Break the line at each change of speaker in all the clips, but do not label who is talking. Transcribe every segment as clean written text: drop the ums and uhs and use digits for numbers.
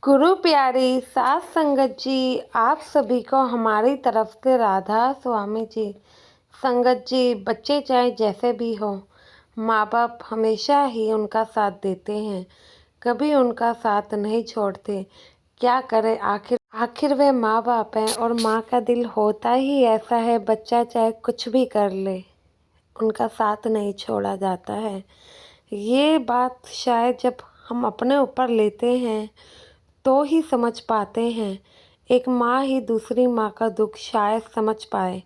गुरु प्यारी सास संगत जी, आप सभी को हमारी तरफ से राधा स्वामी जी। संगत जी, बच्चे चाहे जैसे भी हो, माँ बाप हमेशा ही उनका साथ देते हैं, कभी उनका साथ नहीं छोड़ते। क्या करें, आखिर आखिर वे माँ बाप हैं और माँ का दिल होता ही ऐसा है, बच्चा चाहे कुछ भी कर ले, उनका साथ नहीं छोड़ा जाता है। ये बात शायद जब हम अपने ऊपर लेते हैं तो ही समझ पाते हैं। एक माँ ही दूसरी माँ का दुख शायद समझ पाए।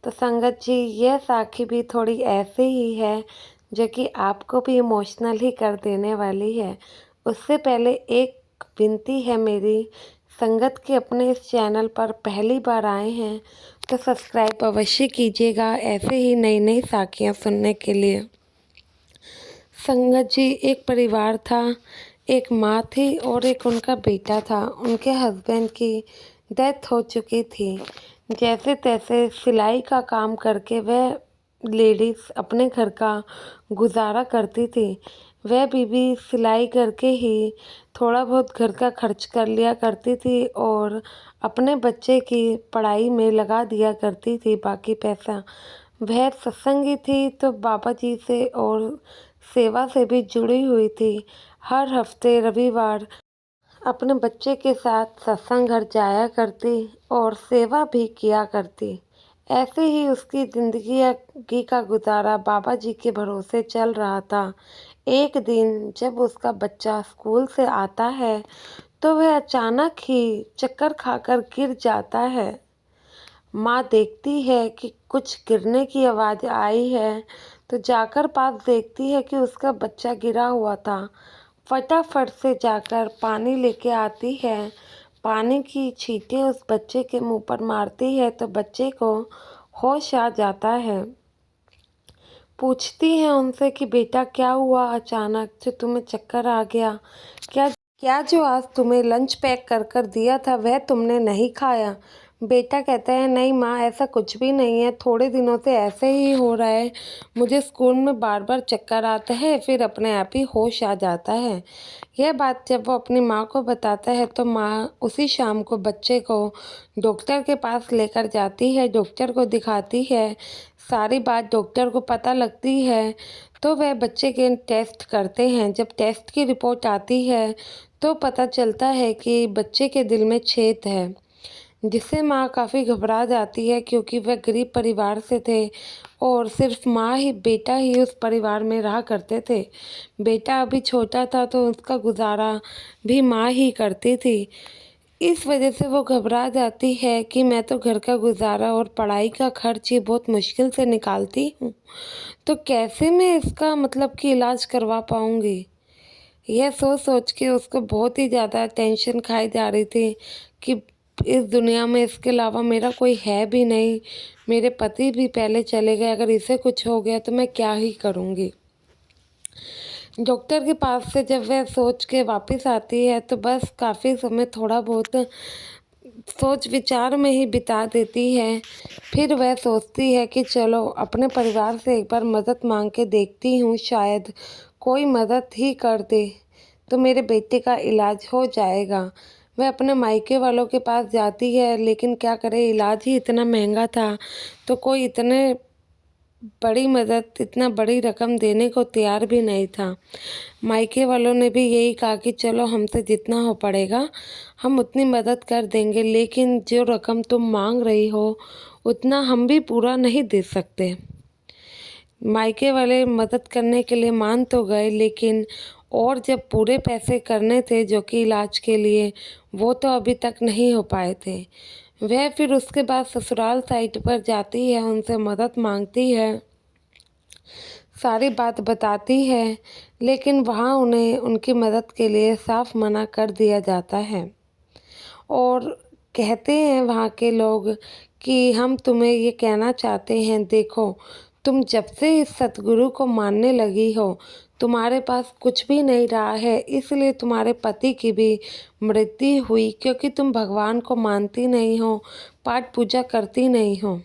तो संगत जी, यह साखी भी थोड़ी ऐसे ही है जो कि आपको भी इमोशनल ही कर देने वाली है। उससे पहले एक विनती है मेरी, संगत के अपने इस चैनल पर पहली बार आए हैं तो सब्सक्राइब अवश्य कीजिएगा, ऐसे ही नई नई साखियाँ सुनने के लिए। संगत जी, एक परिवार था, एक माँ थी और एक उनका बेटा था। उनके हस्बैंड की डेथ हो चुकी थी। जैसे तैसे सिलाई का काम करके वह लेडीज़ अपने घर का गुजारा करती थी। वह बीवी सिलाई करके ही थोड़ा बहुत घर का खर्च कर लिया करती थी और अपने बच्चे की पढ़ाई में लगा दिया करती थी बाकी पैसा। वह सत्संगी थी तो बाबा जी से और सेवा से भी जुड़ी हुई थी। हर हफ्ते रविवार अपने बच्चे के साथ सत्संग घर जाया करती और सेवा भी किया करती। ऐसे ही उसकी ज़िंदगी का गुजारा बाबा जी के भरोसे चल रहा था। एक दिन जब उसका बच्चा स्कूल से आता है तो वह अचानक ही चक्कर खाकर गिर जाता है। माँ देखती है कि कुछ गिरने की आवाज़ आई है तो जाकर पास देखती है कि उसका बच्चा गिरा हुआ था। फटाफट से जाकर पानी लेके आती है। पानी की छींटे उस बच्चे के मुंह पर मारती है तो बच्चे को होश आ जाता है। पूछती है उनसे कि बेटा क्या हुआ अचानक जो तुम्हें चक्कर आ गया? क्या क्या जो आज तुम्हें लंच पैक कर कर दिया था वह तुमने नहीं खाया? बेटा कहता है नहीं माँ, ऐसा कुछ भी नहीं है, थोड़े दिनों से ऐसे ही हो रहा है। मुझे स्कूल में बार बार चक्कर आता है, फिर अपने आप ही होश आ जाता है। यह बात जब वो अपनी माँ को बताता है तो माँ उसी शाम को बच्चे को डॉक्टर के पास लेकर जाती है, डॉक्टर को दिखाती है। सारी बात डॉक्टर को पता लगती है तो वह बच्चे के टेस्ट करते हैं। जब टेस्ट की रिपोर्ट आती है तो पता चलता है कि बच्चे के दिल में छेद है, जिससे माँ काफ़ी घबरा जाती है क्योंकि वह गरीब परिवार से थे और सिर्फ माँ ही बेटा ही उस परिवार में रहा करते थे। बेटा अभी छोटा था तो उसका गुजारा भी माँ ही करती थी। इस वजह से वो घबरा जाती है कि मैं तो घर का गुजारा और पढ़ाई का खर्च ही बहुत मुश्किल से निकालती हूँ, तो कैसे मैं इसका मतलब कि इलाज करवा पाऊँगी। यह सोच सोच के उसको बहुत ही ज़्यादा टेंशन खाई जा रही थी कि इस दुनिया में इसके अलावा मेरा कोई है भी नहीं। मेरे पति भी पहले चले गए, अगर इसे कुछ हो गया तो मैं क्या ही करूँगी। डॉक्टर के पास से जब वह सोच के वापस आती है तो बस काफ़ी समय थोड़ा बहुत सोच विचार में ही बिता देती है। फिर वह सोचती है कि चलो अपने परिवार से एक बार मदद मांग के देखती हूँ, शायद कोई मदद ही कर दे तो मेरे बेटे का इलाज हो जाएगा। वह अपने मायके वालों के पास जाती है, लेकिन क्या करे, इलाज ही इतना महंगा था तो कोई बड़ी मदद, इतना बड़ी रकम देने को तैयार भी नहीं था। मायके वालों ने भी यही कहा कि चलो हमसे जितना हो पड़ेगा हम उतनी मदद कर देंगे, लेकिन जो रकम तुम मांग रही हो उतना हम भी पूरा नहीं दे सकते। मायके वाले मदद करने के लिए मान तो गए, लेकिन और जब पूरे पैसे करने थे जो कि इलाज के लिए, वो तो अभी तक नहीं हो पाए थे। वह फिर उसके बाद ससुराल साइड पर जाती है, उनसे मदद मांगती है, सारी बात बताती है, लेकिन वहाँ उन्हें उनकी मदद के लिए साफ मना कर दिया जाता है और कहते हैं वहाँ के लोग कि हम तुम्हें ये कहना चाहते हैं, देखो तुम जब से इस सतगुरु को मानने लगी हो तुम्हारे पास कुछ भी नहीं रहा है, इसलिए तुम्हारे पति की भी मृत्यु हुई, क्योंकि तुम भगवान को मानती नहीं हो, पाठ पूजा करती नहीं हो।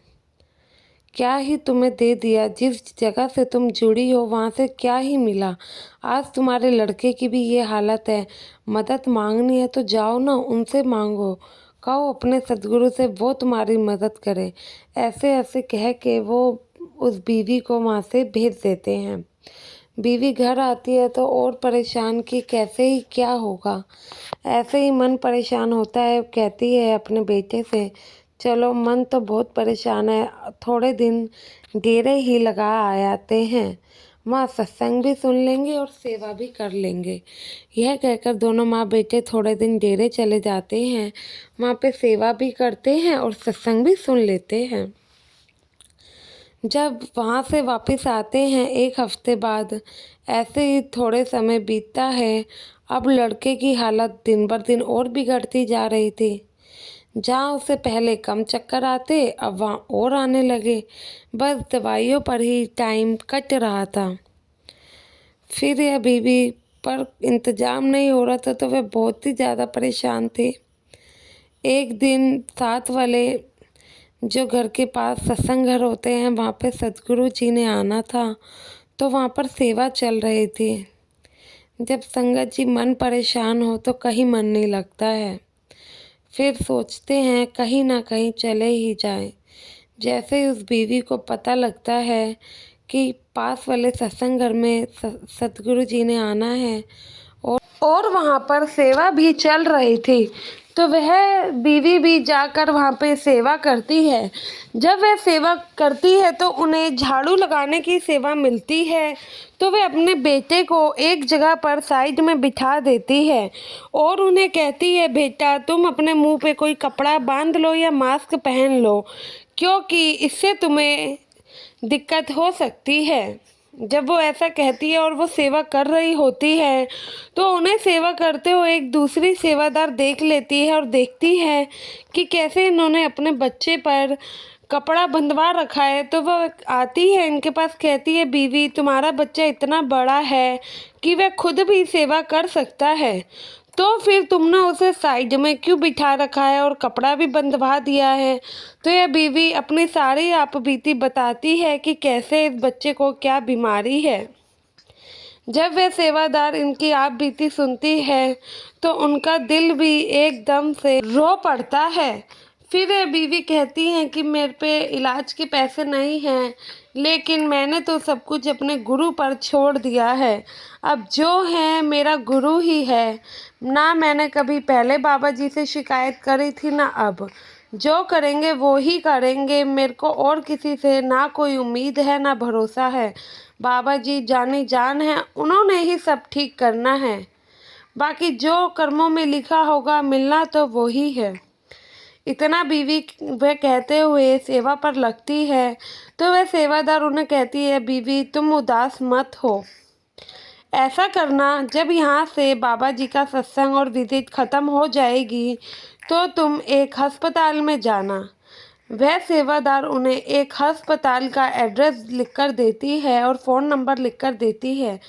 क्या ही तुम्हें दे दिया, जिस जगह से तुम जुड़ी हो वहाँ से क्या ही मिला। आज तुम्हारे लड़के की भी ये हालत है। मदद मांगनी है तो जाओ ना, उनसे मांगो, कहो अपने सदगुरु से वो तुम्हारी मदद करे। ऐसे ऐसे कह के वो उस बीवी को वहाँ से भेज देते हैं। बीवी घर आती है तो और परेशान कि कैसे ही क्या होगा। ऐसे ही मन परेशान होता है, कहती है अपने बेटे से, चलो मन तो बहुत परेशान है, थोड़े दिन डेरे ही लगा आते हैं, वहाँ सत्संग भी सुन लेंगे और सेवा भी कर लेंगे। यह कहकर दोनों माँ बेटे थोड़े दिन डेरे चले जाते हैं, वहाँ पे सेवा भी करते हैं और सत्संग भी सुन लेते हैं। जब वहाँ से वापस आते हैं एक हफ्ते बाद, ऐसे ही थोड़े समय बीतता है। अब लड़के की हालत दिन बर दिन और बिगड़ती जा रही थी। जहाँ उसे पहले कम चक्कर आते, अब वहाँ और आने लगे। बस दवाइयों पर ही टाइम कट रहा था। फिर यह बीवी पर इंतजाम नहीं हो रहा था तो वह बहुत ही ज़्यादा परेशान थे। एक दिन साथ वाले जो घर के पास सत्संग घर होते हैं, वहाँ पे सदगुरु जी ने आना था, तो वहाँ पर सेवा चल रही थी। जब संगत जी मन परेशान हो तो कहीं मन नहीं लगता है। फिर सोचते हैं कहीं ना कहीं चले ही जाएं। जैसे ही उस बीवी को पता लगता है कि पास वाले सत्संग घर में सदगुरु जी ने आना है और वहाँ पर सेवा भी चल रही थी, तो वह बीवी भी जाकर वहाँ पे सेवा करती है। जब वह सेवा करती है तो उन्हें झाड़ू लगाने की सेवा मिलती है, तो वह अपने बेटे को एक जगह पर साइड में बिठा देती है और उन्हें कहती है, बेटा तुम अपने मुंह पे कोई कपड़ा बांध लो या मास्क पहन लो, क्योंकि इससे तुम्हें दिक्कत हो सकती है। जब वो ऐसा कहती है और वो सेवा कर रही होती है, तो उन्हें सेवा करते हुए एक दूसरी सेवादार देख लेती है और देखती है कि कैसे इन्होंने अपने बच्चे पर कपड़ा बंधवा रखा है। तो वह आती है इनके पास, कहती है, बीवी तुम्हारा बच्चा इतना बड़ा है कि वह खुद भी सेवा कर सकता है, तो फिर तुमने उसे साइड में क्यों बिठा रखा है और कपड़ा भी बंधवा दिया है। तो यह बीवी अपनी सारी आपबीती बताती है कि कैसे इस बच्चे को क्या बीमारी है। जब वह सेवादार इनकी आपबीती सुनती है तो उनका दिल भी एकदम से रो पड़ता है। फिर यह बीवी कहती हैं कि मेरे पे इलाज के पैसे नहीं हैं, लेकिन मैंने तो सब कुछ अपने गुरु पर छोड़ दिया है। अब जो है मेरा गुरु ही है। ना मैंने कभी पहले बाबा जी से शिकायत करी थी, ना अब। जो करेंगे वो ही करेंगे, मेरे को और किसी से ना कोई उम्मीद है ना भरोसा है। बाबा जी जानी जान है, उन्होंने ही सब ठीक करना है। बाकी जो कर्मों में लिखा होगा मिलना तो वो ही है। इतना बीवी वह कहते हुए सेवा पर लगती है, तो वह सेवादार उन्हें कहती है, बीवी तुम उदास मत हो। ऐसा करना, जब यहाँ से बाबा जी का सत्संग और विजिट ख़त्म हो जाएगी तो तुम एक अस्पताल में जाना। वह सेवादार उन्हें एक अस्पताल का एड्रेस लिखकर देती है और फ़ोन नंबर लिखकर देती है।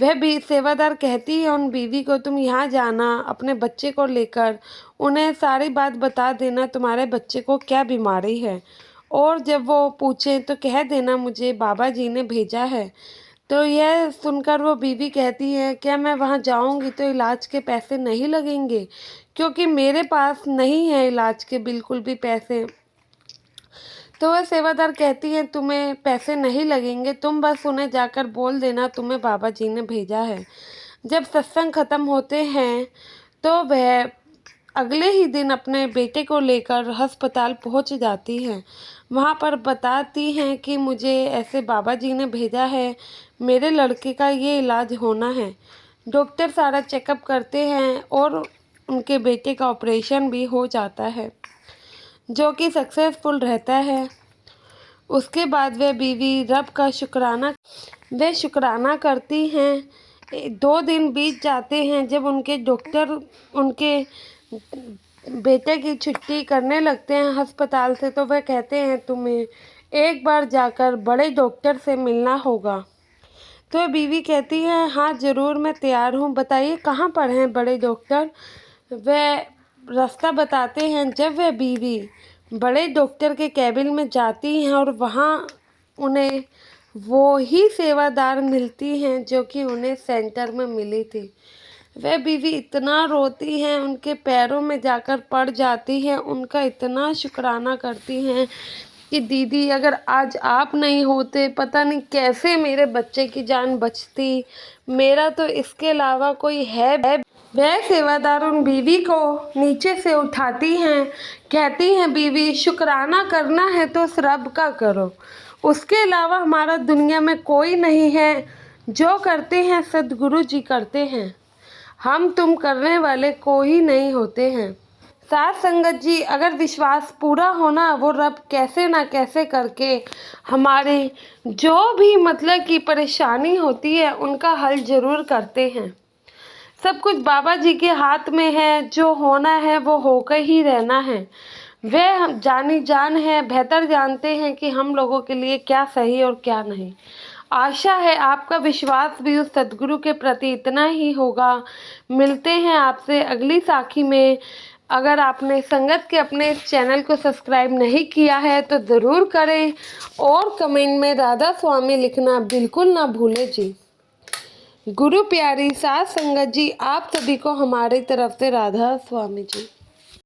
वह भी सेवादार कहती है उन बीवी को, तुम यहाँ जाना अपने बच्चे को लेकर, उन्हें सारी बात बता देना तुम्हारे बच्चे को क्या बीमारी है, और जब वो पूछें तो कह देना मुझे बाबा जी ने भेजा है। तो यह सुनकर वो बीवी कहती है, क्या मैं वहाँ जाऊँगी तो इलाज के पैसे नहीं लगेंगे, क्योंकि मेरे पास नहीं है इलाज के बिल्कुल भी पैसे। तो वह सेवादार कहती है, तुम्हें पैसे नहीं लगेंगे, तुम बस उन्हें जाकर बोल देना तुम्हें बाबा जी ने भेजा है। जब सत्संग ख़त्म होते हैं तो वह अगले ही दिन अपने बेटे को लेकर अस्पताल पहुंच जाती हैं। वहां पर बताती हैं कि मुझे ऐसे बाबा जी ने भेजा है, मेरे लड़के का ये इलाज होना है। डॉक्टर सारा चेकअप करते हैं और उनके बेटे का ऑपरेशन भी हो जाता है, जो कि सक्सेसफुल रहता है। उसके बाद वह बीवी रब का शुक्राना करती हैं। 2 दिन बीत जाते हैं। जब उनके डॉक्टर उनके बेटे की छुट्टी करने लगते हैं अस्पताल से, तो वह कहते हैं तुम्हें एक बार जाकर बड़े डॉक्टर से मिलना होगा। तो बीवी कहती है, हाँ ज़रूर मैं तैयार हूँ, बताइए कहाँ पर हैं बड़े डॉक्टर। वह रास्ता बताते हैं। जब वह बीवी बड़े डॉक्टर के कैबिन में जाती हैं और वहाँ उन्हें वो ही सेवादार मिलती हैं जो कि उन्हें सेंटर में मिली थी। वह बीवी इतना रोती हैं, उनके पैरों में जाकर पड़ जाती हैं, उनका इतना शुक्राना करती हैं कि दीदी अगर आज आप नहीं होते पता नहीं कैसे मेरे बच्चे की जान बचती, मेरा तो इसके अलावा कोई है। वह सेवादार उन बीवी को नीचे से उठाती हैं, कहती हैं बीवी शुक्राना करना है तो उस रब का करो, उसके अलावा हमारा दुनिया में कोई नहीं है। जो करते हैं सद्गुरु जी करते हैं, हम तुम करने वाले कोई नहीं होते हैं। साथ संगत जी, अगर विश्वास पूरा होना, वो रब कैसे ना कैसे करके हमारे जो भी मतलब की परेशानी होती है उनका हल ज़रूर करते हैं। सब कुछ बाबा जी के हाथ में है, जो होना है वो होकर ही रहना है। वे जानी जान है, बेहतर जानते हैं कि हम लोगों के लिए क्या सही और क्या नहीं। आशा है आपका विश्वास भी उस सद्गुरु के प्रति इतना ही होगा। मिलते हैं आपसे अगली साखी में। अगर आपने संगत के अपने चैनल को सब्सक्राइब नहीं किया है तो ज़रूर करें और कमेंट में राधा स्वामी लिखना बिल्कुल ना भूलें जी। गुरु प्यारी साथ संगत जी, आप सभी को हमारी तरफ से राधा स्वामी जी।